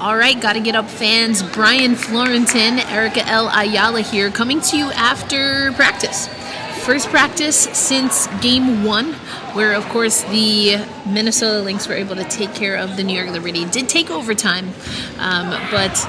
All right, Gotta Get Up fans, Brian Florentin, Erica L. Ayala here, coming to you after practice. First practice since game 1, where, of course, the Minnesota Lynx were able to take care of the New York Liberty. Did take overtime, but,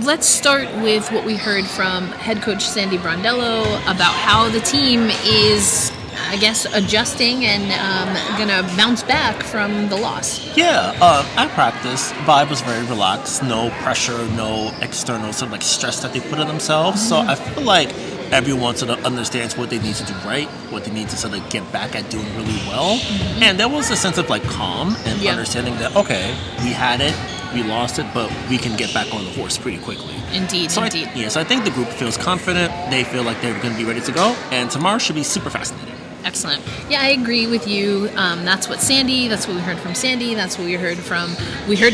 let's start with what we heard from head coach Sandy Brondello about how the team is, I guess, adjusting and going to bounce back from the loss. Yeah, at practice, vibe was very relaxed. No pressure, no external sort of like stress that they put on themselves. So I feel like everyone sort of understands what they need to do right, what they need to sort of get back at doing really well. And there was a sense of like calm and understanding that, okay, we had it, we lost it, but we can get back on the horse pretty quickly. Indeed. So I think the group feels confident. They feel like they're going to be ready to go. And tomorrow should be super fascinating. Excellent. Yeah, I agree with you. That's what we heard from Sandy. That's what we heard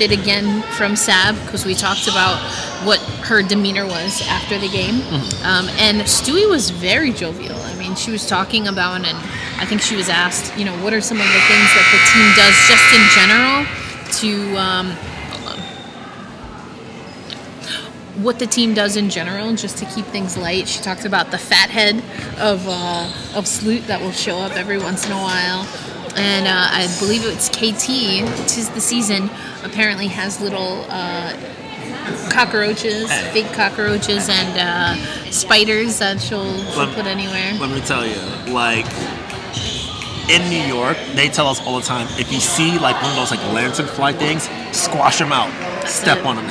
it again from Sab, because we talked about what her demeanor was after the game. And Stewie was very jovial. I mean, she was talking about, and I think she was asked, what are some of the things that the team does just in general to, what the team does in general just to keep things light. She talked about the fat head of Sloot that will show up every once in a while. And I believe it's KT, 'tis the season, apparently has little cockroaches, fake cockroaches, and spiders that she'll put anywhere. Let me tell you, in New York, they tell us all the time, if you see one of those lantern fly things, squash them out. Step on them.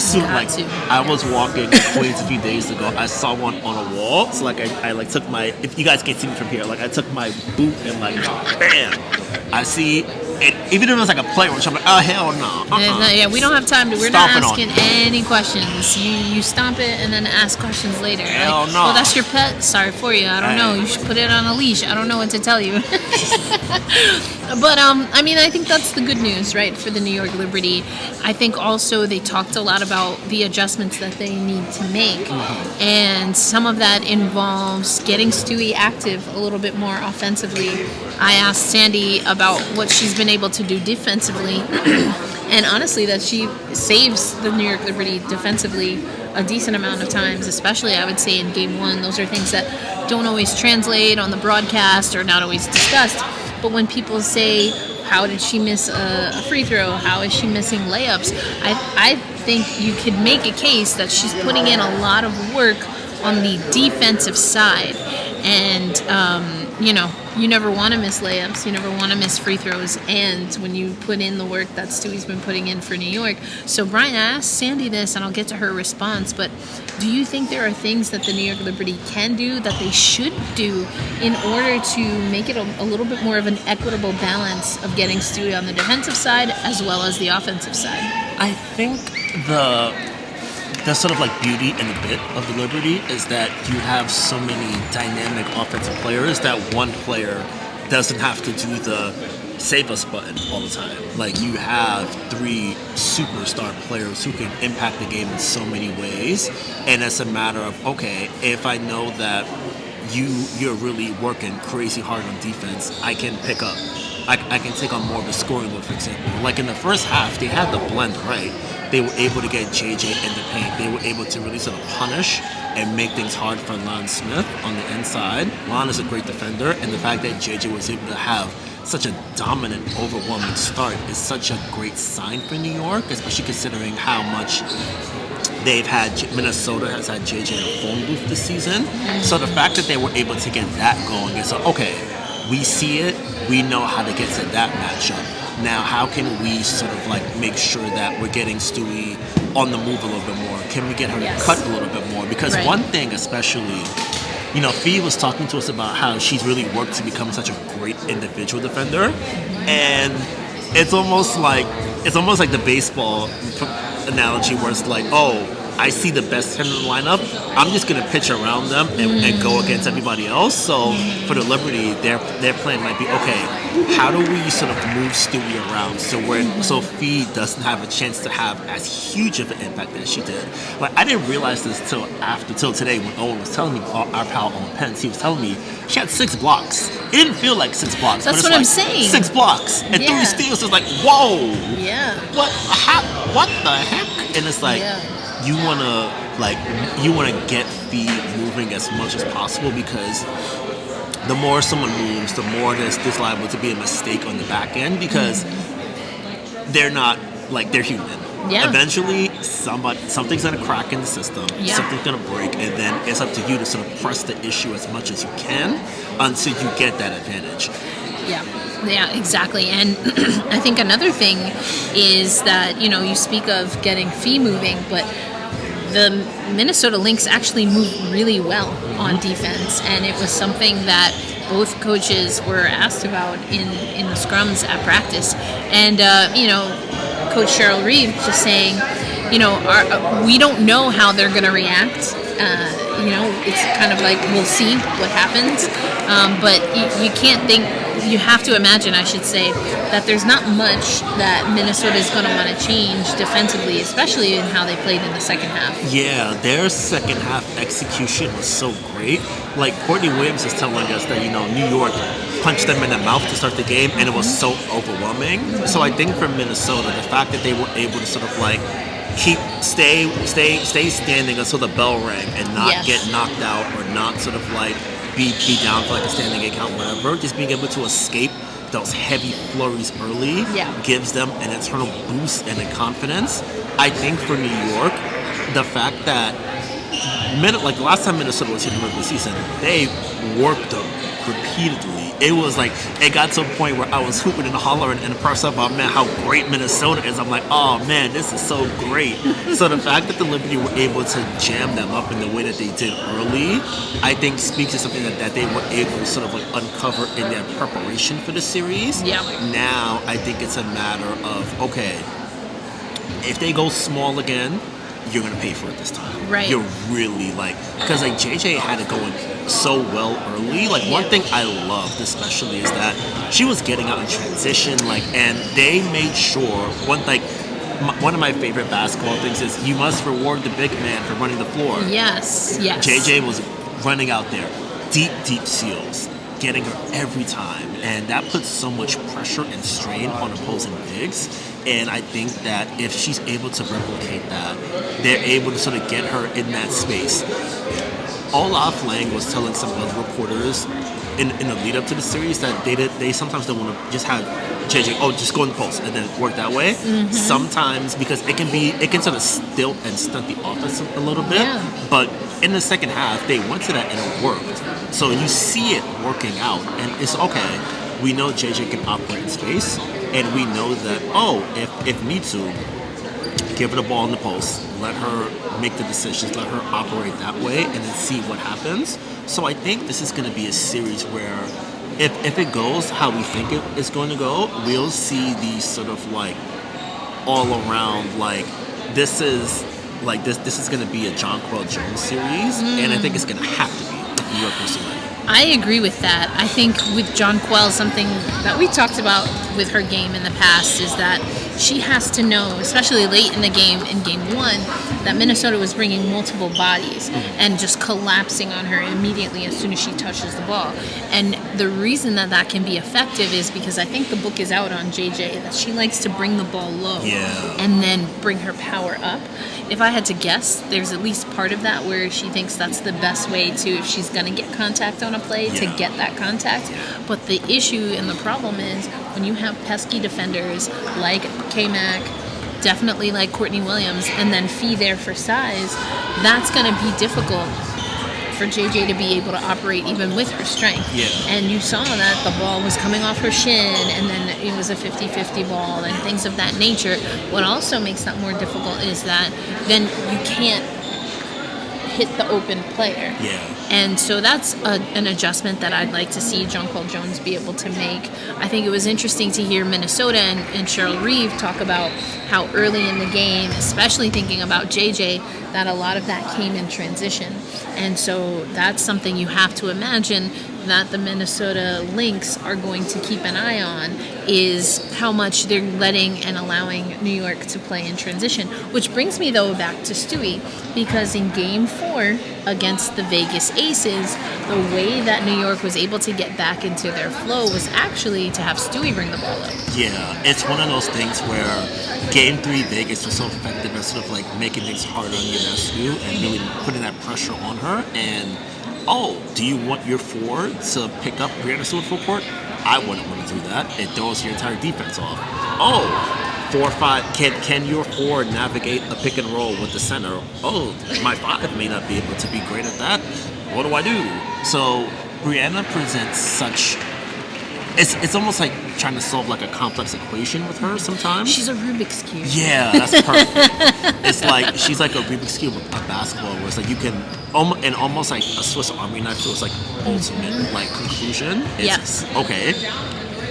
I was walking Queens a few days ago. I saw one on a wall. So I took my, if you guys can't see me from here, I took my boot and bam. I see it, even if it was a play which I'm like, oh hell no. Yeah, we don't have time to. We're not asking any questions. You stomp it and then ask questions later. Hell no. Well, that's your pet. Sorry for you. I don't know. You should put it on a leash. I don't know what to tell you. But I think that's the good news, right, for the New York Liberty. I think also they talked a lot about the adjustments that they need to make, and some of that involves getting Stewie active a little bit more offensively. I asked Sandy about what she's been able to do defensively, and honestly, that she saves the New York Liberty defensively a decent amount of times, especially I would say in game 1. Those are things that don't always translate on the broadcast or not always discussed. But when people say, how did she miss a free throw? How is she missing layups? I think you could make a case that she's putting in a lot of work on the defensive side. And, you never want to miss layups. You never want to miss free throws. And when you put in the work that Stewie's been putting in for New York. So, Brian, I asked Sandy this, and I'll get to her response, but do you think there are things that the New York Liberty can do, that they should do, in order to make it a little bit more of an equitable balance of getting Stewie on the defensive side as well as the offensive side? I think the sort of beauty and the bit of the Liberty is that you have so many dynamic offensive players that one player doesn't have to do the save us button all the time. You have 3 superstar players who can impact the game in so many ways, and it's a matter of, okay, if I know that you're really working crazy hard on defense, I can pick up. I can take on more of a scoring load, for example. In the first half, they had the blend right. They were able to get JJ in the paint. They were able to really sort of punish and make things hard for Lon Smith on the inside. Lon is a great defender, and the fact that JJ was able to have such a dominant, overwhelming start is such a great sign for New York, especially considering how much Minnesota has had JJ in a phone booth this season. So the fact that they were able to get that going is okay, we see it, we know how to get to that matchup. Now, how can we sort of make sure that we're getting Stewie on the move a little bit more? Can we get her to cut a little bit more? Because one thing especially, Fee was talking to us about how she's really worked to become such a great individual defender. And it's almost like the baseball analogy where it's I see the best hitter in the lineup, I'm just going to pitch around them and go against everybody else. So for the Liberty, their plan might be, okay, how do we sort of move Stewie around so Fee doesn't have a chance to have as huge of an impact as she did. I didn't realize this till today when Owen was telling me, our pal Owen Pence, he was telling me she had 6 blocks. It didn't feel like 6 blocks. That's what I'm saying. 6 blocks. And 3 steals is whoa. Yeah. What the heck And it's like you wanna get feet moving as much as possible, because the more someone moves, the more there's liable to be a mistake on the back end, because they're not like, they're human. Yeah. Eventually, something's gonna crack in the system. Yeah. Something's gonna break, and then it's up to you to sort of press the issue as much as you can until you get that advantage. Yeah, exactly. And I think another thing is that, you speak of getting fee moving, but the Minnesota Lynx actually moved really well on defense, and it was something that both coaches were asked about in the scrums at practice. And, Coach Cheryl Reeve just saying, we don't know how they're going to react. It's kind of like, we'll see what happens. But you have to imagine, I should say, that there's not much that Minnesota is going to want to change defensively, especially in how they played in the second half. Yeah, their second half execution was so great. Like, Courtney Williams is telling us that, New York punched them in the mouth to start the game, and it was so overwhelming. So I think for Minnesota, the fact that they were able to sort of like stay standing until the bell rang and not get knocked out, or not sort of like be down for like a standing eight count, whatever, just being able to escape those heavy flurries early gives them an internal boost and a confidence. I think for New York, the fact that the last time Minnesota was here in the regular season, they worked them repeatedly. It was like, it got to a point where I was hooping and hollering and press up about, man, how great Minnesota is. I'm like, oh man, this is so great. So the fact that the Liberty were able to jam them up in the way that they did early, I think speaks to something that they were able to sort of like uncover in their preparation for the series. Yeah. Now I think it's a matter of, okay, if they go small again, you're going to pay for it this time. Right. You're really because JJ had it going so well early. One thing I loved especially is that she was getting out in transition, and they made sure, one of my favorite basketball things is you must reward the big man for running the floor. Yes. JJ was running out there, deep seals, getting her every time, and that puts so much pressure and strain on opposing bigs. And I think that if she's able to replicate that, they're able to sort of get her in that space. Olaf Lang was telling some other reporters in the lead up to the series that they sometimes don't want to just have JJ, just go in the post and then work that way. Mm-hmm. Sometimes, because it can sort of stilt and stunt the offense a little bit. Yeah. But in the second half, they went to that and it worked. So you see it working out, and it's okay. We know JJ can operate in space, and we know that, if need to, give her the ball in the post, let her make the decisions, let her operate that way, and then see what happens. So I think this is going to be a series where if it goes how we think it is going to go, we'll see these sort of all around, this is going to be a Jonquel Jones series, and I think it's going to have to be if New York wants to win. I agree with that. I think with Jonquel, something that we talked about with her game in the past is that she has to know, especially late in the game, in game one, that Minnesota was bringing multiple bodies and just collapsing on her immediately as soon as she touches the ball. And the reason that can be effective is because I think the book is out on JJ, that she likes to bring the ball low and then bring her power up. If I had to guess, there's at least part of that where she thinks that's the best way to, if she's going to get contact on a play, to get that contact. But the issue and the problem is when you have pesky defenders like K-Mac, definitely like Courtney Williams, and then Fee there for size, that's going to be difficult for JJ to be able to operate even with her strength. Yeah. And you saw that the ball was coming off her shin, and then it was a 50-50 ball and things of that nature. What also makes that more difficult is that then you can't hit the open player. Yeah. And so that's an adjustment that I'd like to see Jonquel Jones be able to make. I think it was interesting to hear Minnesota and Cheryl Reeve talk about how early in the game, especially thinking about JJ, that a lot of that came in transition. And so that's something you have to imagine that the Minnesota Lynx are going to keep an eye on is how much they're letting and allowing New York to play in transition. Which brings me, though, back to Stewie, because in Game 4 against the Vegas Aces, the way that New York was able to get back into their flow was actually to have Stewie bring the ball up. Yeah, it's one of those things where Game 3 Vegas was so effective at sort of like making things harder on Ionescu and really putting that pressure on her. And, do you want your forward to pick up Brianna Stewart full court? I wouldn't want to do that. It throws your entire defense off. 4-5. Can your forward navigate a pick and roll with the center? My 5 may not be able to be great at that. What do I do? So Brianna presents such... It's almost like trying to solve like a complex equation with her sometimes. She's a Rubik's Cube. Yeah, that's perfect. It's like she's like a Rubik's Cube of basketball, where it's like you can, and almost like a Swiss Army knife. So it's like ultimate like conclusion. It's, okay,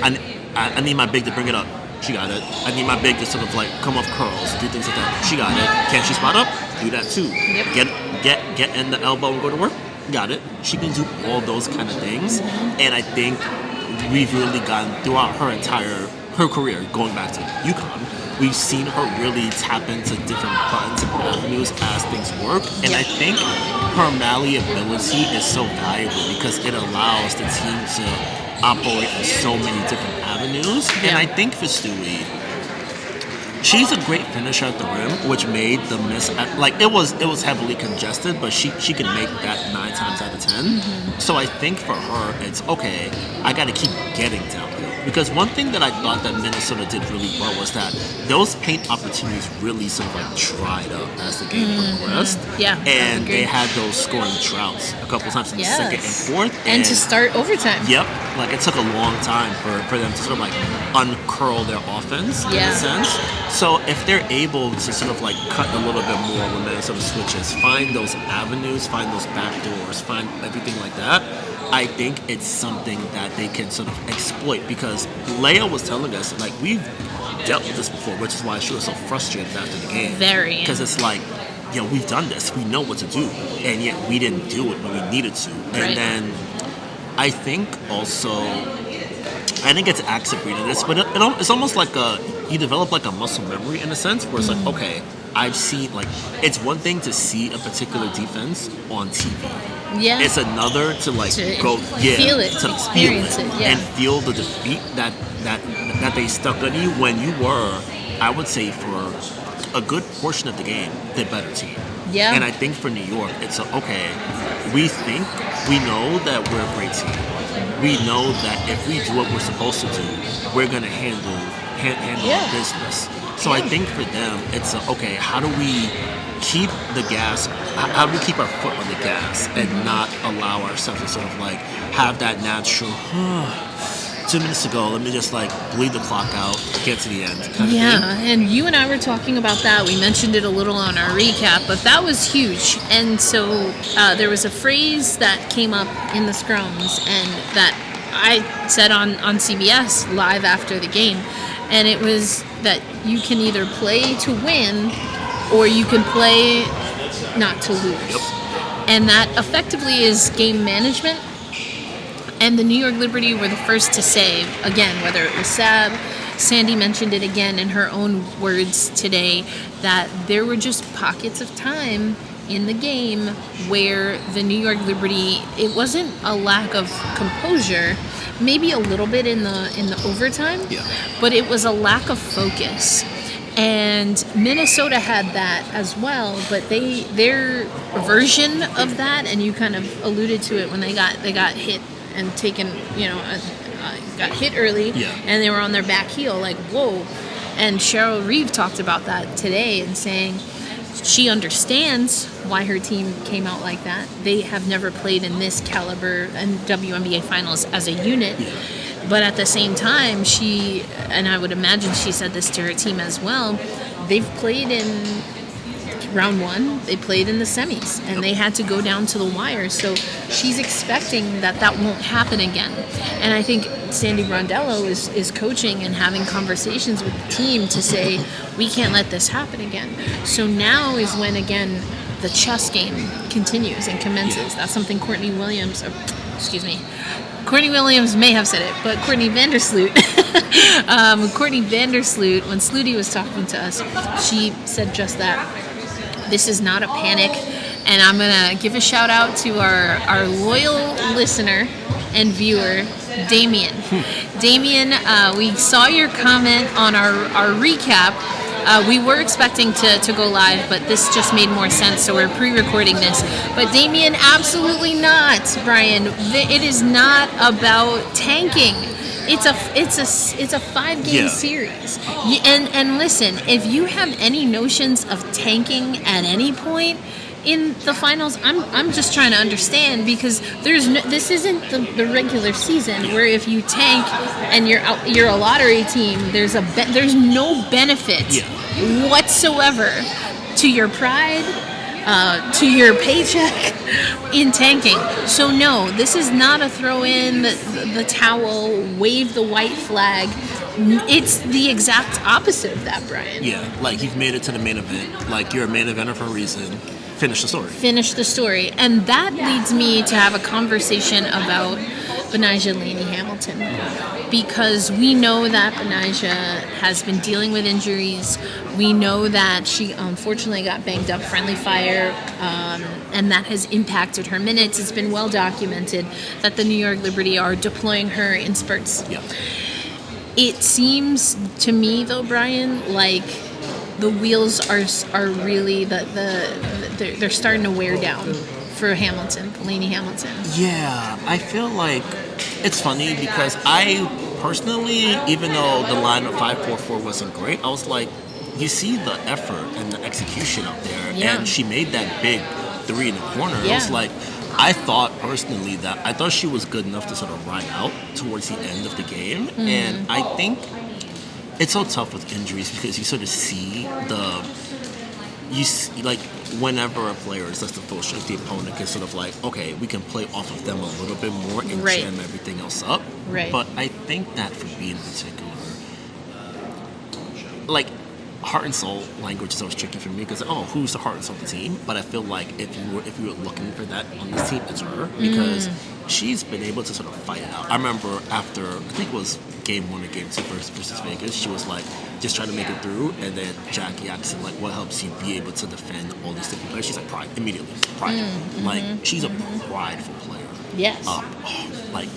I need my big to bring it up. She got it. I need my big to sort of like come off curls, do things like that. She got it. Can she spot up? Do that too. Yep. Get in the elbow and go to work. Got it. She can do all those kind of things, and I think we've really gotten throughout her career, going back to UConn, we've seen her really tap into different buttons and avenues as things work. And I think her malleability is so valuable because it allows the team to operate in so many different avenues. And I think for Stewie, she's a great finisher at the rim, which made the miss it was heavily congested, but she can make that 9 times out of 10. Mm-hmm. So I think for her, it's okay. I got to keep getting downhill, because one thing that I thought that Minnesota did really well was that those paint opportunities really sort of like dried up as the game progressed. Yeah, and they had those scoring droughts a couple times in the second and fourth, and to start overtime. Yep, like it took a long time for them to sort of like uncurl their offense in a sense. So if they're able to sort of like cut a little bit more when Minnesota switches, find those avenues, find those back doors, find everything like that, I think it's something that they can sort of exploit. Because Leia was telling us, like, we've dealt with this before, which is why she was so frustrated after the game. Very. Because it's like, we've done this, we know what to do, and yet we didn't do it when we needed to. And then I think also, I think it's attributed this, but it's almost like you develop like a muscle memory in a sense, where it's like, okay, I've seen, like, it's one thing to see a particular defense on TV. Yeah. It's another to like go feel it, to experience it, and feel the defeat that they stuck on you when you were, I would say, for a good portion of the game, the better team. Yeah. And I think for New York, it's okay. We know that we're a great team. We know that if we do what we're supposed to do, we're gonna handle our business. So I think for them, it's okay. How do we keep the gas? How do we keep our foot on the gas and not allow ourselves to sort of like have that natural 2 minutes to go, let me just like bleed the clock out, get to the end kind of thing. And you and I were talking about that. We mentioned it a little on our recap, but that was huge. And so there was a phrase that came up in the scrums and that I said on CBS live after the game, and it was that you can either play to win or you can play not to lose. Yep. And that effectively is game management. And the New York Liberty were the first to say, again, whether it was Sandy mentioned it again in her own words today, that there were just pockets of time in the game where the New York Liberty, it wasn't a lack of composure, maybe a little bit in the overtime, but it was a lack of focus. And Minnesota had that as well, but their version of that, and you kind of alluded to it when they got hit and taken, got hit early, and they were on their back heel, like, whoa. And Cheryl Reeve talked about that today and saying she understands why her team came out like that. They have never played in this caliber and WNBA finals as a unit. But at the same time, she, and I would imagine she said this to her team as well, they've played in round one, they played in the semis, and they had to go down to the wire. So she's expecting that won't happen again. And I think Sandy Brondello is coaching and having conversations with the team to say, we can't let this happen again. So now is when, again, the chess game continues and commences. That's something Courtney Williams, excuse me. Courtney Williams may have said it, but Courtney Vandersloot, Courtney Vandersloot, when Sluty was talking to us, she said just that. This is not a panic, and I'm gonna give a shout out to our loyal listener and viewer, Damien. Damien, we saw your comment on our recap. We were expecting to go live, but this just made more sense, so we're pre-recording this. But Damien, absolutely not, Brian. It is not about tanking. It's a 5-game series. And listen, if you have any notions of tanking at any point in the finals, I'm just trying to understand, because this isn't the regular season where if you tank and you're a lottery team, there's no benefit whatsoever to your pride, to your paycheck in tanking. So no, this is not a throw in the towel, wave the white flag. It's the exact opposite of that, Brian. Yeah, like you've made it to the main event. Like you're a main eventer for a reason. Finish the story. Finish the story. And that leads me to have a conversation about Benijah Laney Hamilton. Because we know that Benijah has been dealing with injuries. We know that she unfortunately got banged up friendly fire, and that has impacted her minutes. It's been well documented that the New York Liberty are deploying her in spurts. Yeah. It seems to me, though, Brian, like the wheels are really they're starting to wear down for Hamilton, Laney Hamilton. Yeah, I feel like it's funny because I personally, even though the line of 5-4-4 wasn't great, I was like, you see the effort and the execution up there, and she made that big 3 in the corner. Yeah. It was like, I thought personally that I thought she was good enough to sort of ride out towards the end of the game, and I think it's so tough with injuries because you sort of see like whenever a player is less than full strength, the opponent can sort of like, okay, we can play off of them a little bit more and jam everything else up. Right. But I think that for me in particular, like heart and soul language is always tricky for me because who's the heart and soul of the team? But I feel like if you were looking for that on this team, it's her because she's been able to sort of fight it out. I remember after I think it was game 1 or game 2 versus Vegas, she was like just trying to make it through, and then Jackie asked him like, what helps you be able to defend all these different players? She's like, pride, immediately, pride. Like she's a prideful player. Yes. Like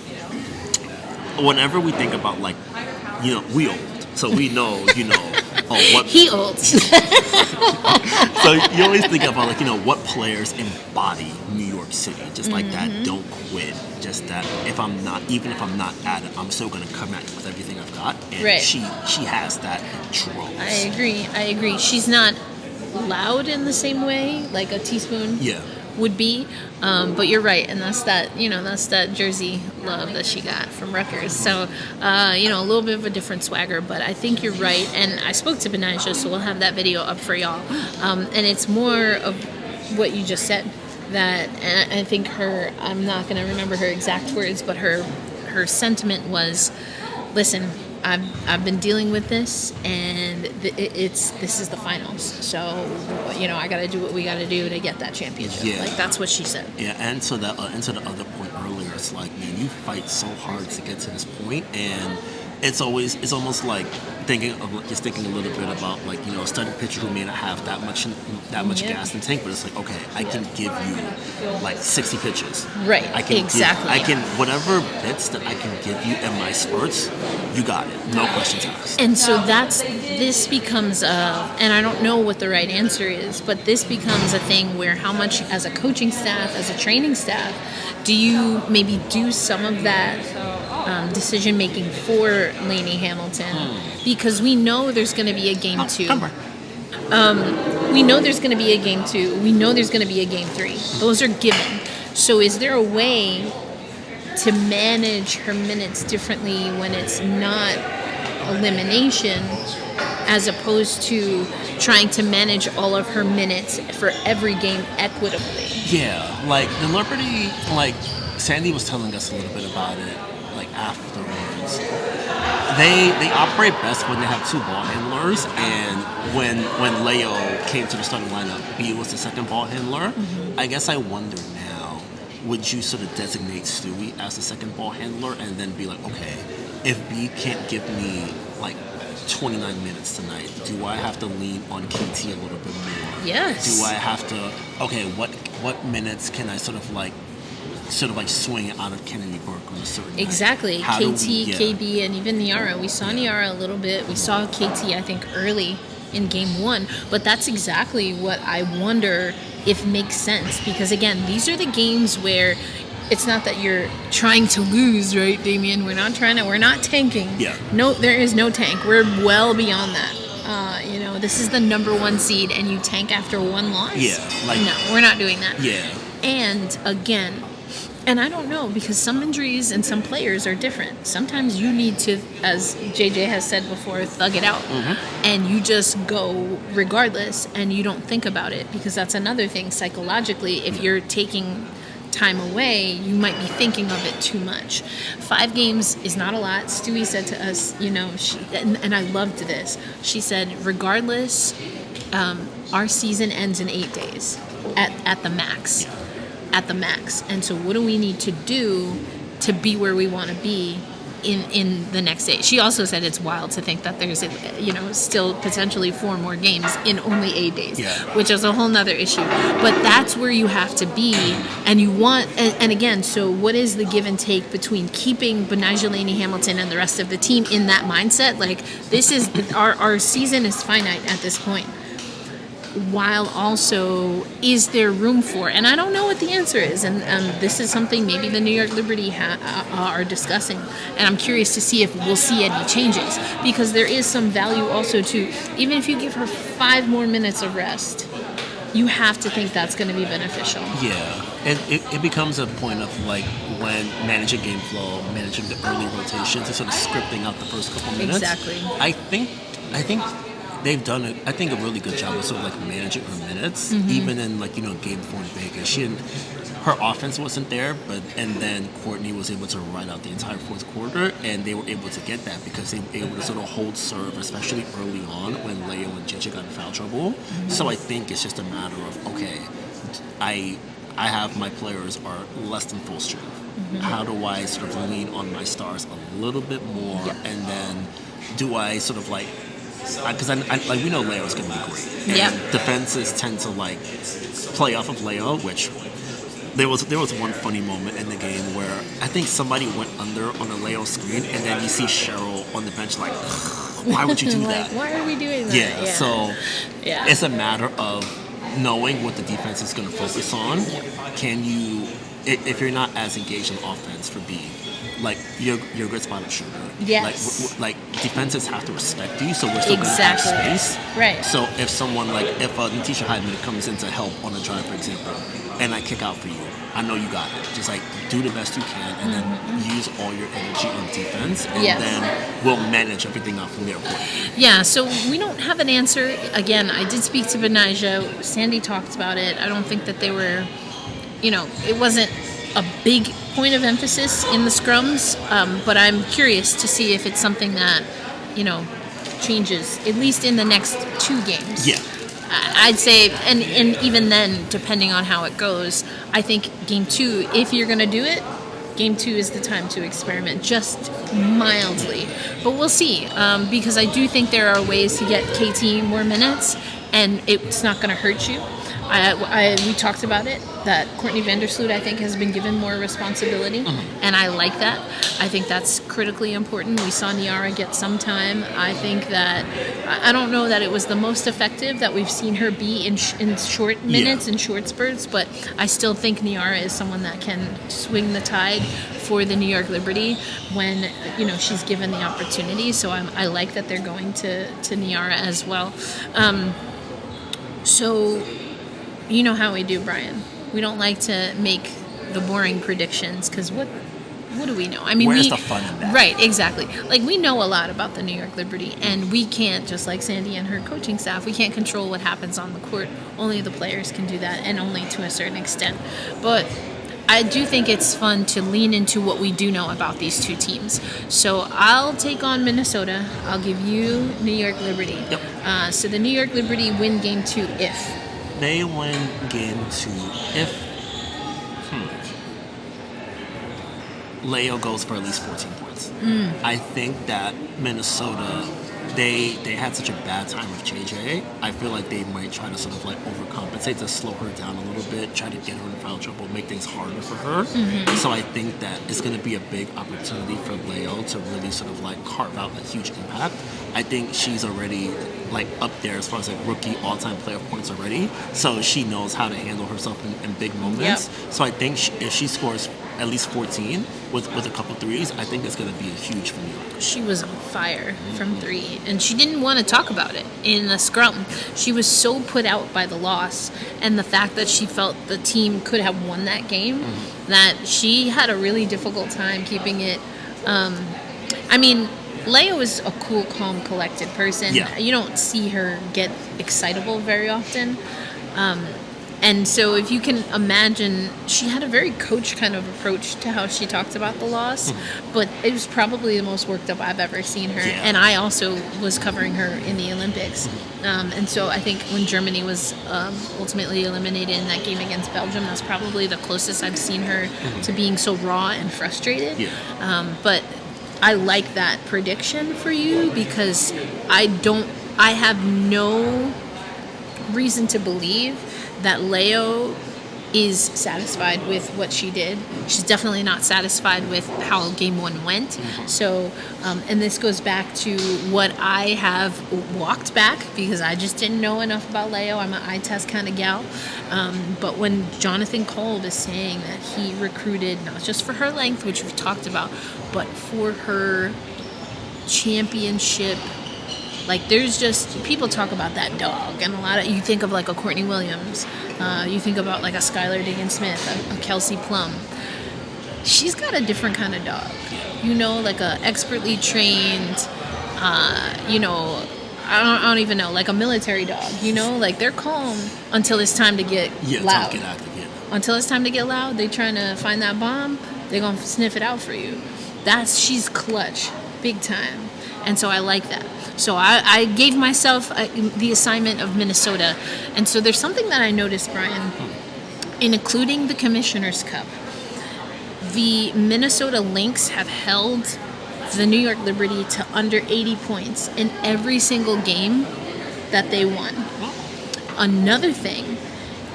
whenever we think about like, we old, so we know, what he old. So you always think about like, what players embody New York City, just like that don't quit, just that even if I'm not at it, I'm still gonna come at it with everything I've got. And she has that trope. I agree. She's not loud in the same way like a teaspoon would be, but you're right, and that's that Jersey love that she got from Rutgers. So a little bit of a different swagger, but I think you're right. And I spoke to Benijah, so we'll have that video up for y'all, and it's more of what you just said, that, and I think I'm not going to remember her exact words, but her sentiment was, listen, I've been dealing with this, and this is the finals. So, I got to do what we got to do to get that championship. Yeah. Like that's what she said. Yeah, and to the other point earlier, it's like, man, you fight so hard to get to this point, and it's almost like thinking a little bit about like a starting pitcher who may not have that much gas in the tank, but it's like, okay, I can give you like 60 pitches. Right. I can whatever bits that I can give you in my spurts, you got it. No questions asked. And so this becomes and I don't know what the right answer is, but this becomes a thing where how much as a coaching staff, as a training staff, do you maybe do some of that decision making for Laney Hamilton, because we know there's going to be a game 2. We know there's going to be a game 2. We know there's going to be a game 3. Those are given. So is there a way to manage her minutes differently when it's not elimination, as opposed to trying to manage all of her minutes for every game equitably? Yeah, like the Liberty, like Sandy was telling us a little bit about it, like afterwards. They operate best when they have 2 ball handlers, and when Leo came to the starting lineup, B was the second ball handler. I guess I wonder now would you sort of designate Stewie as the second ball handler and then be like, okay, if B can't give me like 29 minutes tonight, do I have to lean on KT a little bit more? Yes. Do I have to, okay, what minutes can I sort of like swing out of Kennedy Burke on a certain night? Exactly. KT, KB, and even Niara. We saw Niara a little bit. We saw KT, I think, early in game 1. But that's exactly what I wonder if makes sense. Because, again, these are the games where it's not that you're trying to lose, right, Damien? We're not tanking. Yeah. No, there is no tank. We're well beyond that. This is the number 1 seed, and you tank after 1 loss? Yeah. No, we're not doing that. Yeah. And, again... And I don't know, because some injuries and some players are different. Sometimes you need to, as JJ has said before, thug it out. Mm-hmm. And you just go regardless, and you don't think about it. Because that's another thing, psychologically, if you're taking time away, you might be thinking of it too much. 5 games is not a lot. Stewie said to us, and I loved this. She said, regardless, our season ends in 8 days at the max. At the max. And so what do we need to do to be where we want to be in the next day? She also said it's wild to think that there's still potentially 4 more games in only 8 days, which is a whole nother issue. But that's where you have to be, and you want, and again, so what is the give and take between keeping Benijah Laney Hamilton and the rest of the team in that mindset? Like, this is our season is finite at this point. While also, is there room for, and I don't know what the answer is, and this is something maybe the New York Liberty are discussing, and I'm curious to see if we'll see any changes, because there is some value also to, even if you give her 5 more minutes of rest, you have to think that's going to be beneficial. Yeah, and it becomes a point of like when managing game flow, managing the early rotations, and sort of scripting out the first couple minutes. Exactly. I think they've done a really good job of sort of like managing her minutes, even in like game 4 in Vegas. Her offense wasn't there, and then Courtney was able to ride out the entire 4th quarter, and they were able to get that because they were able to sort of hold serve, especially early on when Leo and JJ got in foul trouble. So I think it's just a matter of, okay, I have my players are less than full strength. How do I sort of lean on my stars a little bit more, and then do I sort of like, because like we know Leo's going to be great. And defenses tend to like play off of Leo, which there was one funny moment in the game where I think somebody went under on a Leo screen, and then you see Cheryl on the bench like, why would you do that? Why are we doing that? So it's a matter of knowing what the defense is going to focus on. Can you, if you're not as engaged in offense for B, like you're a good spot of sugar. Yes. Like defenses have to respect you, so we're still gonna have space. Right. So if someone if Natisha Hyman comes in to help on a drive, for example, and I kick out for you, I know you got it. Just like do the best you can, and then use all your energy on defense, and then we'll manage everything out from there. Yeah. So we don't have an answer. Again, I did speak to Benijah. Sandy talked about it. I don't think that they were, it wasn't a big point of emphasis in the scrums, but I'm curious to see if it's something that, changes, at least in the next 2 games. Yeah. I'd say, and even then, depending on how it goes, I think game 2, if you're going to do it, game 2 is the time to experiment, just mildly. But we'll see, because I do think there are ways to get KT more minutes, and it's not going to hurt you. We talked about it, that Courtney Vandersloot, I think, has been given more responsibility, and I like that. I think that's critically important. We saw Niara get some time. I think that, I don't know that it was the most effective that we've seen her be in short minutes and short spurts, but I still think Niara is someone that can swing the tide for the New York Liberty when, she's given the opportunity. So I like that they're going to Niara as well. So... You know how we do, Brian. We don't like to make the boring predictions because what do we know? I mean, where's the fun in that? Right, exactly. Like, we know a lot about the New York Liberty, and we can't, just like Sandy and her coaching staff, we can't control what happens on the court. Only the players can do that, and only to a certain extent. But I do think it's fun to lean into what we do know about these 2 teams. So I'll take on Minnesota. I'll give you New York Liberty. Yep. So the New York Liberty win game 2 if... They win game 2 if Leo goes for at least 14 points. I think that Minnesota, they had such a bad time with JJ. I feel like they might try to sort of like overcompensate to slow her down a little bit, try to get her in foul trouble, make things harder for her. So I think that it's going to be a big opportunity for Leo to really sort of like carve out a huge impact. I think she's already like up there as far as like rookie all-time playoff points already. So she knows how to handle herself in big moments. Yep. So I think if she scores at least 14 with a couple threes, I think it's going to be huge for New York. She was on fire from three, and she didn't want to talk about it in the scrum. She was so put out by the loss and the fact that she felt the team could have won that game that she had a really difficult time keeping it. I mean, Leo is a cool, calm, collected person. Yeah. You don't see her get excitable very often. And so if you can imagine, she had a very coach kind of approach to how she talked about the loss, but it was probably the most worked up I've ever seen her. Yeah. And I also was covering her in the Olympics. And so I think when Germany was ultimately eliminated in that game against Belgium, that's probably the closest I've seen her to being so raw and frustrated. Yeah. But I like that prediction for you because I have no reason to believe that Leo is satisfied with what she did. She's definitely not satisfied with how game one went. So, and this goes back to what I have walked back because I just didn't know enough about Leo. I'm an eye test kind of gal. But when Jonathan Kolb is saying that he recruited not just for her length, which we've talked about, but for her championship. Like, there's just, people talk about that dog, and you think of like a Courtney Williams, you think about like a Skylar Diggins-Smith, a Kelsey Plum. She's got a different kind of dog, like a expertly trained, I don't even know, like a military dog, like they're calm until it's time to get loud. Get active, yeah. Until it's time to get loud, they're trying to find that bomb, they're going to sniff it out for you. She's clutch, big time. And so I like that. So I gave myself the assignment of Minnesota. And so there's something that I noticed, Brian, in including the Commissioner's Cup. The Minnesota Lynx have held the New York Liberty to under 80 points in every single game that they won. Another thing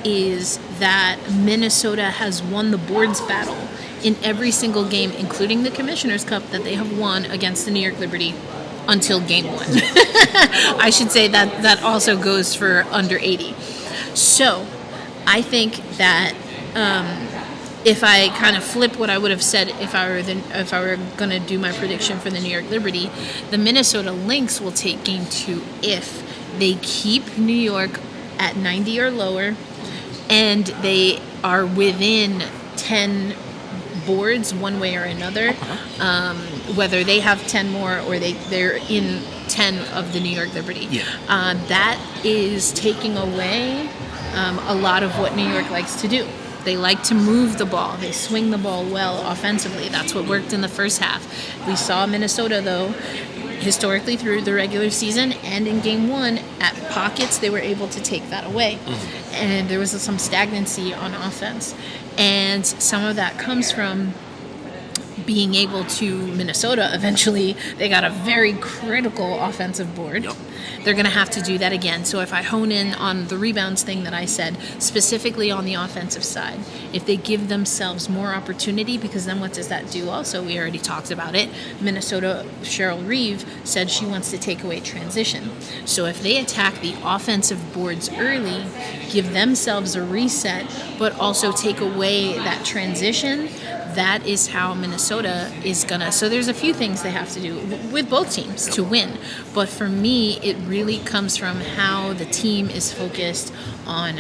is that Minnesota has won the boards battle in every single game, including the Commissioner's Cup, that they have won against the New York Liberty until game one. I should say that also goes for under 80. So I think that if I kind of flip what I would have said if I were going to do my prediction for the New York Liberty, the Minnesota Lynx will take game two if they keep New York at 90 or lower and they are within 10 boards one way or another, whether they have 10 more or they're in 10 of the New York Liberty. That is taking away a lot of what New York likes to do. They like to move the ball. They swing the ball well offensively. That's what worked in the first half. We saw Minnesota, though, historically through the regular season and in game one, at pockets, they were able to take that away. And there was some stagnancy on offense. And some of that comes from being able to, Minnesota, eventually, they got a very critical offensive board. They're going to have to do that again. So if I hone in on the rebounds thing that I said, specifically on the offensive side, if they give themselves more opportunity, because then what does that do also? We already talked about it. Minnesota, Cheryl Reeve said she wants to take away transition. So if they attack the offensive boards early, give themselves a reset, but also take away that transition, that is how Minnesota is gonna. So there's a few things they have to do with both teams to win. But for me, it really comes from how the team is focused on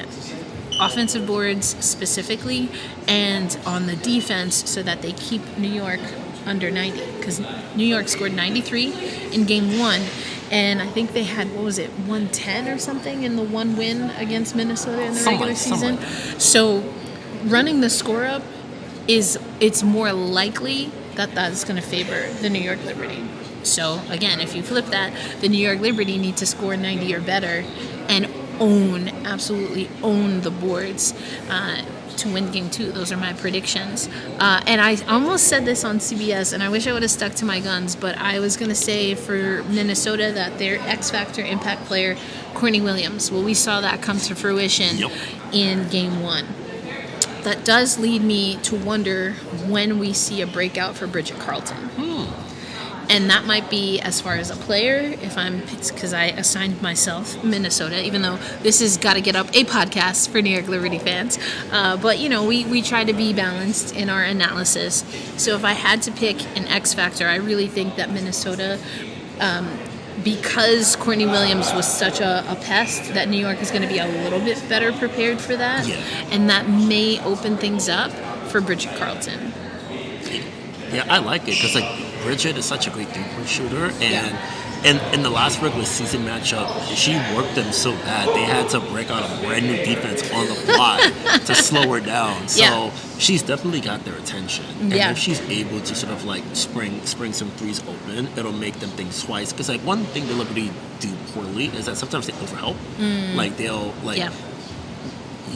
offensive boards specifically and on the defense so that they keep New York under 90. Because New York scored 93 in game one. And I think they had, 110 or something in the one win against Minnesota in the regular season. So running the score up, it's more likely that that's going to favor the New York Liberty. So, again, if you flip that, the New York Liberty need to score 90 or better. And absolutely own the boards to win game 2. Those are my predictions. And I almost said this on CBS, and I wish I would have stuck to my guns, but I was going to say for Minnesota that their X Factor impact player, Courtney Williams, well, we saw that come to fruition in game 1. That does lead me to wonder when we see a breakout for Bridget Carlton. And that might be as far as a player, because I assigned myself Minnesota, even though this has got to get up a podcast for New York Liberty fans. But, we try to be balanced in our analysis. So if I had to pick an X factor, I really think that Minnesota, because Courtney Williams was such a pest, that New York is going to be a little bit better prepared for that. Yeah. And that may open things up for Bridget Carlton. Yeah, I like it because Bridget is such a great three-point shooter, and in the last regular season matchup, she worked them so bad they had to break out a brand new defense on the fly to slow her down. So she's definitely got their attention, and if she's able to sort of spring some threes open, it'll make them think twice. Because one thing the Liberty do poorly is that sometimes they overhelp. They'll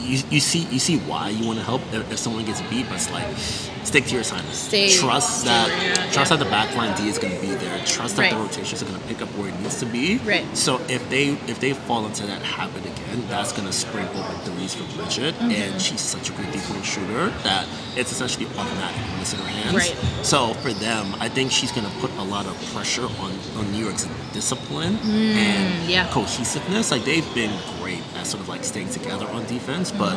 You see why you want to help if someone gets beat, but it's stick to your assignments. Trust that the backline D is going to be there. Trust that the rotations are going to pick up where it needs to be. Right. So if they fall into that habit again, that's going to spring open threes for Bridget, and she's such a great three-point shooter that it's essentially automatic when it's in her hands. Right. So for them, I think she's going to put a lot of pressure on New York's discipline and cohesiveness. They've been great at sort of staying together on defense, but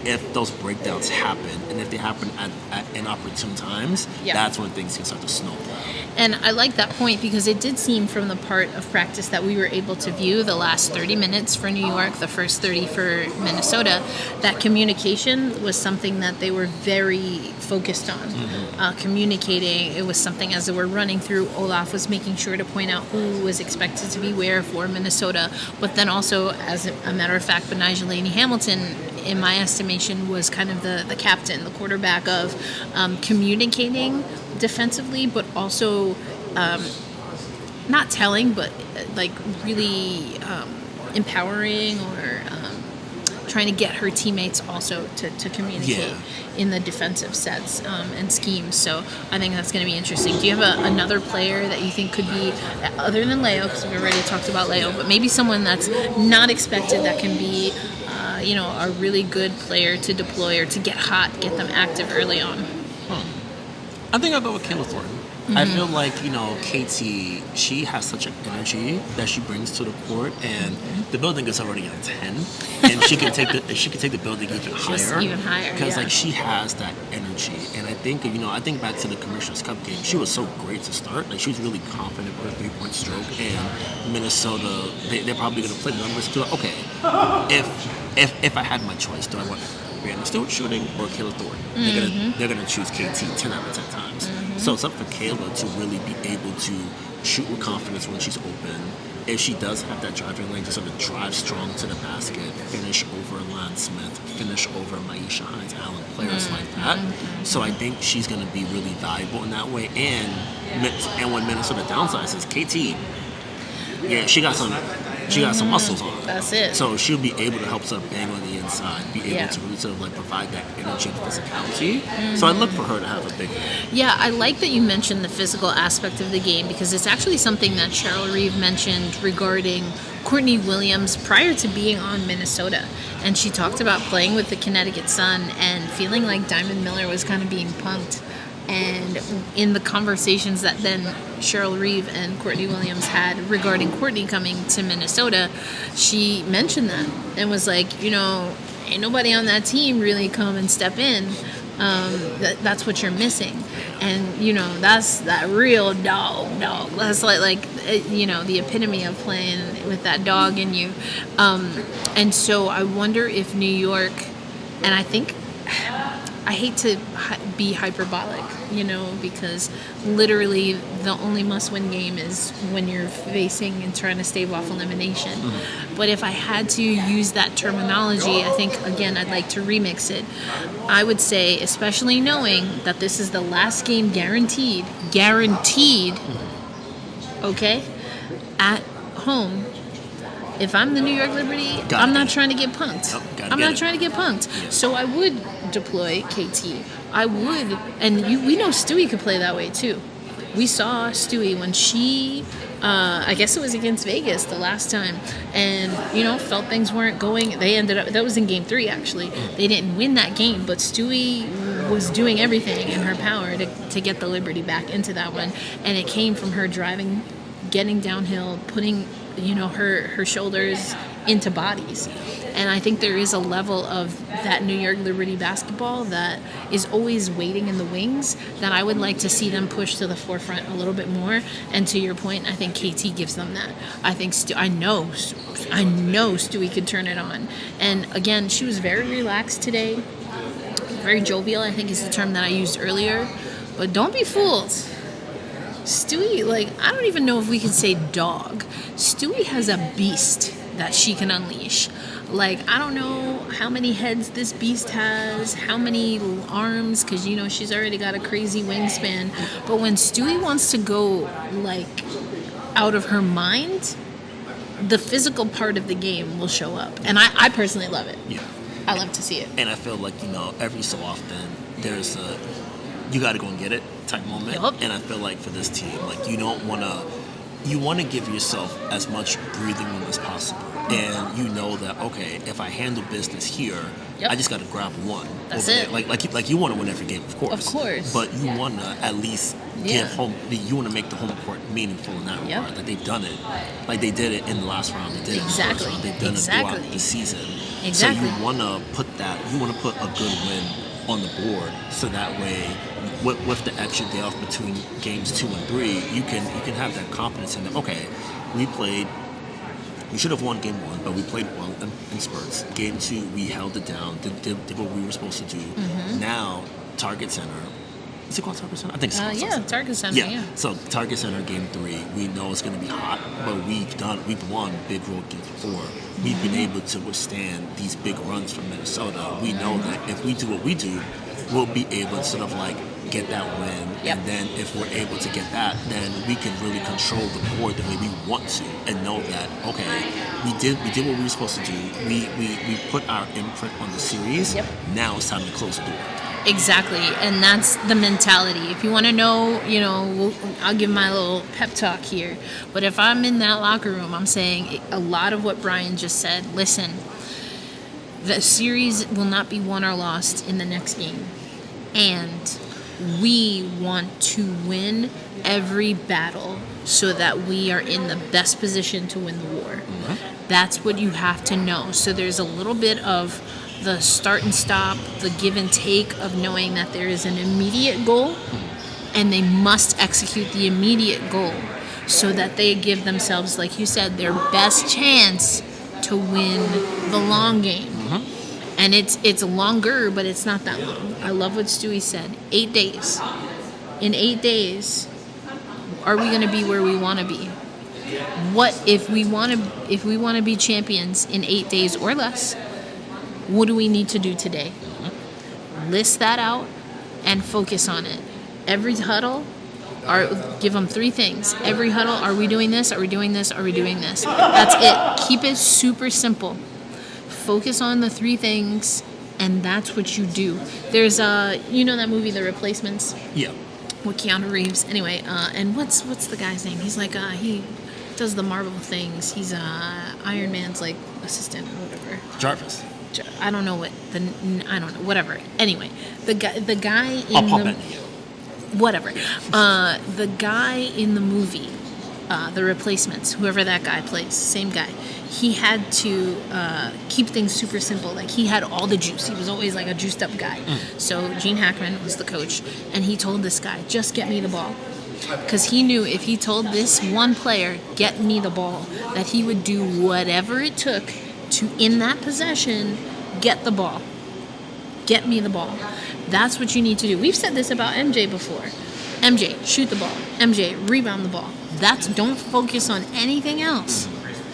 if those breakdowns happen, and if they happen at inopportune times, that's when things can start to snowball. And I like that point because it did seem from the part of practice that we were able to view the last 30 minutes for New York, the first 30 for Minnesota, that communication was something that they were very focused on. Communicating, it was something as they were running through, Olaf was making sure to point out who was expected to be where for Minnesota, but then also, as a matter of fact, Benijah Laney Hamilton, in my estimation, was kind of the captain, the quarterback of communicating defensively, but also not telling, but really empowering or trying to get her teammates also to communicate in the defensive sets and schemes. So I think that's going to be interesting. Do you have another player that you think could be, other than Leo, because we've already talked about Leo, but maybe someone that's not expected that can be a really good player to deploy or to get hot, get them active early on? I think I'll go with Kayla Thornton. I feel like, KT, she has such an energy that she brings to the court, and the building is already on 10, and she can take the building even higher. Because she has that energy, and I think back to the Commissioner's Cup game, she was so great to start. She was really confident with her 3-point stroke, and Minnesota, they're probably going to play the numbers to okay, if I had my choice, do I want Brianna Stewart shooting or Kayla Thornton? They're gonna choose KT 10 out of 10 times. So it's up for Kayla to really be able to shoot with confidence when she's open. If she does have that driving lane, just sort of drive strong to the basket, finish over Lance Smith, finish over Maisha Hines-Allen, players like that. So I think she's going to be really valuable in that way. And when Minnesota downsizes, KT, she got some muscles on her. That's it. So she'll be able to help sort of bang on the inside, be able to really sort of provide that energy and physicality. So I look for her to have a big role. Yeah, I like that you mentioned the physical aspect of the game because it's actually something that Cheryl Reeve mentioned regarding Courtney Williams prior to being on Minnesota. And she talked about playing with the Connecticut Sun and feeling like Diamond Miller was kind of being punked. And in the conversations that then Cheryl Reeve and Courtney Williams had regarding Courtney coming to Minnesota, she mentioned that and was like, ain't nobody on that team really come and step in. That's what you're missing. And, that's that real dog. That's like the epitome of playing with that dog in you. And so I wonder if New York, and I think, I hate to be hyperbolic, because literally the only must-win game is when you're facing and trying to stave off elimination. But if I had to use that terminology, I think, again, I'd like to remix it. I would say, especially knowing that this is the last game guaranteed, okay, at home, if I'm the New York Liberty, I'm not trying to get punked. I'm not trying to get punked. Yeah. So I would deploy KT. I would, and we know Stewie could play that way too. We saw Stewie when she, I guess it was against Vegas the last time, and felt things weren't going. They ended up, that was in Game 3 actually. They didn't win that game, but Stewie was doing everything in her power to get the Liberty back into that one, and it came from her driving, getting downhill, putting her shoulders into bodies. And I think there is a level of that New York Liberty basketball that is always waiting in the wings that I would like to see them push to the forefront a little bit more. And to your point, I think KT gives them that. I think I know Stewie could turn it on. And again, she was very relaxed today, very jovial, I think is the term that I used earlier. But don't be fooled. Stewie, I don't even know if we can say dog. Stewie has a beast that she can unleash. I don't know how many heads this beast has, how many arms, because, she's already got a crazy wingspan. But when Stewie wants to go, out of her mind, the physical part of the game will show up. And I personally love it. Yeah. I love to see it. And I feel like, every so often, there's a you got to go and get it type moment. Yep. And I feel like for this team, you want to give yourself as much breathing room as possible. And you know that, okay, if I handle business here, yep, I just got to grab one. That's it. Like you want to win every game, of course. Of course. But you want to at least give home. You want to make the home court meaningful in that regard. Like they've done it. Like they did it in the last round. They did it in the first round. They've done it throughout the season. Exactly. So you want to put that. You want to put a good win on the board, so that way, with the extra day off between games 2 and 3, you can have that confidence in that. Okay, we should have won game 1, but we played well in spurts. Game 2, we held it down, did what we were supposed to do. Mm-hmm. Now, Target Center. Is it called Target Center? I think it's called Target Center. Yeah. So Target Center game 3, we know it's going to be hot, but we've won big road games before. We've been able to withstand these big runs from Minnesota. We know that if we do what we do, we'll be able to sort of get that win. Yep. And then if we're able to get that, then we can really control the board the way we want to, and know that, okay, we did what we were supposed to do. We put our imprint on the series. Yep. Now it's time to close the door. Exactly, and that's the mentality. If you want to know, I'll give my little pep talk here. But if I'm in that locker room, I'm saying a lot of what Brian just said. Listen, the series will not be won or lost in the next game. And we want to win every battle so that we are in the best position to win the war. Mm-hmm. That's what you have to know. So there's a little bit of the start and stop, the give and take of knowing that there is an immediate goal and they must execute the immediate goal so that they give themselves, like you said, their best chance to win the long game. Mm-hmm. And it's longer, but it's not that long. I love what Stewie said. 8 days. In 8 days, are we going to be where we want to be? What if we want to be champions in 8 days or less? What do we need to do today? List that out and focus on it. Every huddle, give them 3 things. Every huddle, are we doing this? Are we doing this? Are we doing this? That's it. Keep it super simple. Focus on the 3 things, and that's what you do. There's that movie, The Replacements? Yeah. With Keanu Reeves. Anyway, and what's the guy's name? He's he does the Marvel things. He's Iron Man's assistant or whatever. Jarvis. I don't know whatever. Anyway, the guy in I'll pop the whatever. The guy in the movie, The Replacements, whoever that guy plays, same guy. He had to keep things super simple. He had all the juice. He was always a juiced up guy. So Gene Hackman was the coach, and he told this guy, just get me the ball. Because he knew if he told this one player, get me the ball, that he would do whatever it took to, in that possession, get the ball. Get me the ball. That's what you need to do. We've said this about MJ before. MJ, shoot the ball. MJ, rebound the ball. Don't focus on anything else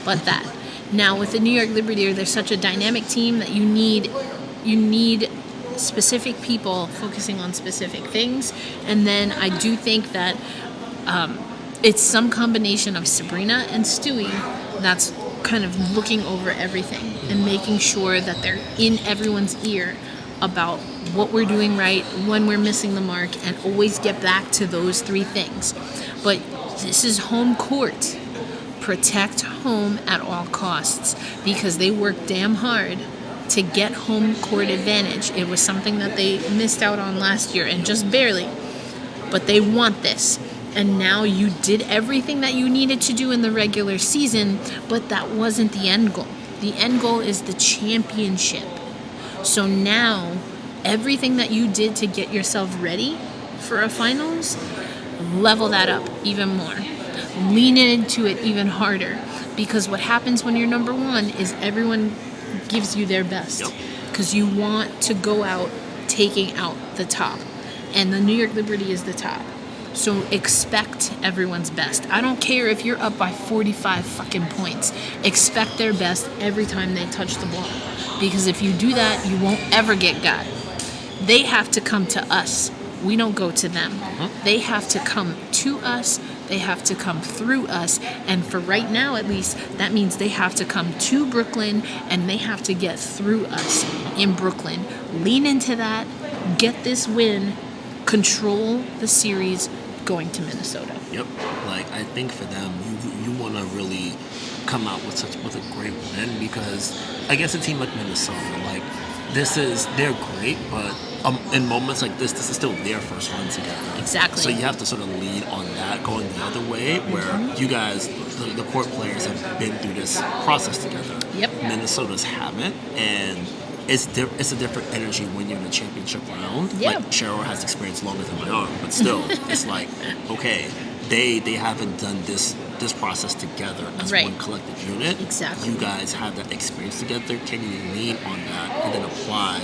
but that. Now, with the New York Liberty, they're such a dynamic team that you need specific people focusing on specific things. And then I do think that it's some combination of Sabrina and Stewie that's kind of looking over everything and making sure that they're in everyone's ear about what we're doing right, when we're missing the mark, and always get back to those 3 things. But this is home court. Protect home at all costs, because they work damn hard to get home court advantage. It was something that they missed out on last year, and just barely. But they want this. And now you did everything that you needed to do in the regular season, but that wasn't the end goal. The end goal is the championship. So now, everything that you did to get yourself ready for a finals, level that up even more. Lean into it even harder. Because what happens when you're number 1 is everyone gives you their best. Because you want to go out taking out the top. And the New York Liberty is the top. So expect everyone's best. I don't care if you're up by 45 fucking points. Expect their best every time they touch the ball. Because if you do that, you won't ever get got. They have to come to us. We don't go to them. They have to come to us. They have to come through us. And for right now, at least, that means they have to come to Brooklyn and they have to get through us in Brooklyn. Lean into that. Get this win. Control the series going to Minnesota. Yep. Like, I think for them, you want to really come out with a great win, because against a team like Minnesota, like, they're great, but in moments like this is still their first run together. Exactly. So you have to sort of lead on that, going the other way, where you guys, the court players, have been through this process together. Yep. Minnesota's haven't, and it's a different energy when you're in a championship round. Yeah. Like, Cheryl has experience longer than my own, but still, it's like, okay, they haven't done this process together as one collective unit. Exactly. You guys have that experience together. Can you lean on that and then apply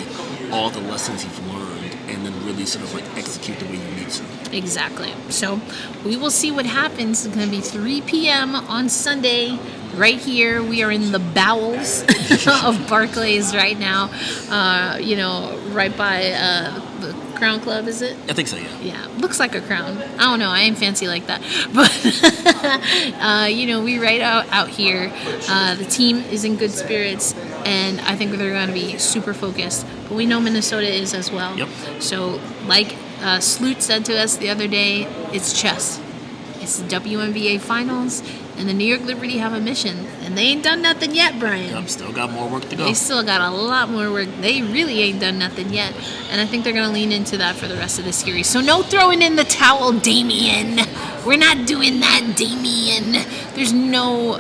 all the lessons you've learned and then really sort of like execute the way you need to? Exactly. So we will see what happens. It's going to be 3 p.m. on Sunday. Right here, we are in the bowels of Barclays right now. Right by the Crown Club, is it? I think so, yeah. Yeah, looks like a crown. I don't know. I ain't fancy like that. But, we right out here. The team is in good spirits, and I think they're going to be super focused. But we know Minnesota is as well. Yep. So, like Sloot said to us the other day, it's chess. It's the WNBA Finals, and the New York Liberty have a mission, and they ain't done nothing yet, Brian. Yep, still got more work to go. They still got a lot more work. They really ain't done nothing yet, and I think they're going to lean into that for the rest of the series. So no throwing in the towel, Damien. We're not doing that, Damien. There's no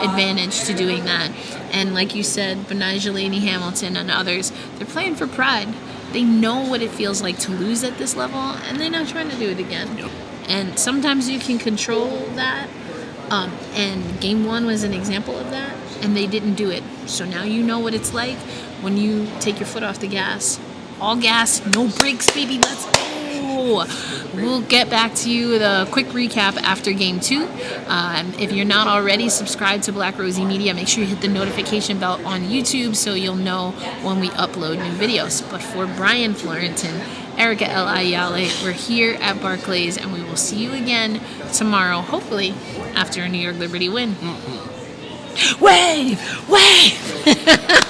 advantage to doing that. And like you said, Benijah Laney Hamilton and others, they're playing for pride. They know what it feels like to lose at this level, and they're not trying to do it again. Yep. And sometimes you can control that. And game 1 was an example of that. And they didn't do it. So now you know what it's like when you take your foot off the gas. All gas, no brakes, baby. Let's go. We'll get back to you with a quick recap after game 2. If you're not already subscribed to Black Rosie Media, make sure you hit the notification bell on YouTube so you'll know when we upload new videos. But for Brian Florentin, Erica L. Ayale, we're here at Barclays, and we will see you again tomorrow, hopefully after a New York Liberty win. Wave! Wave!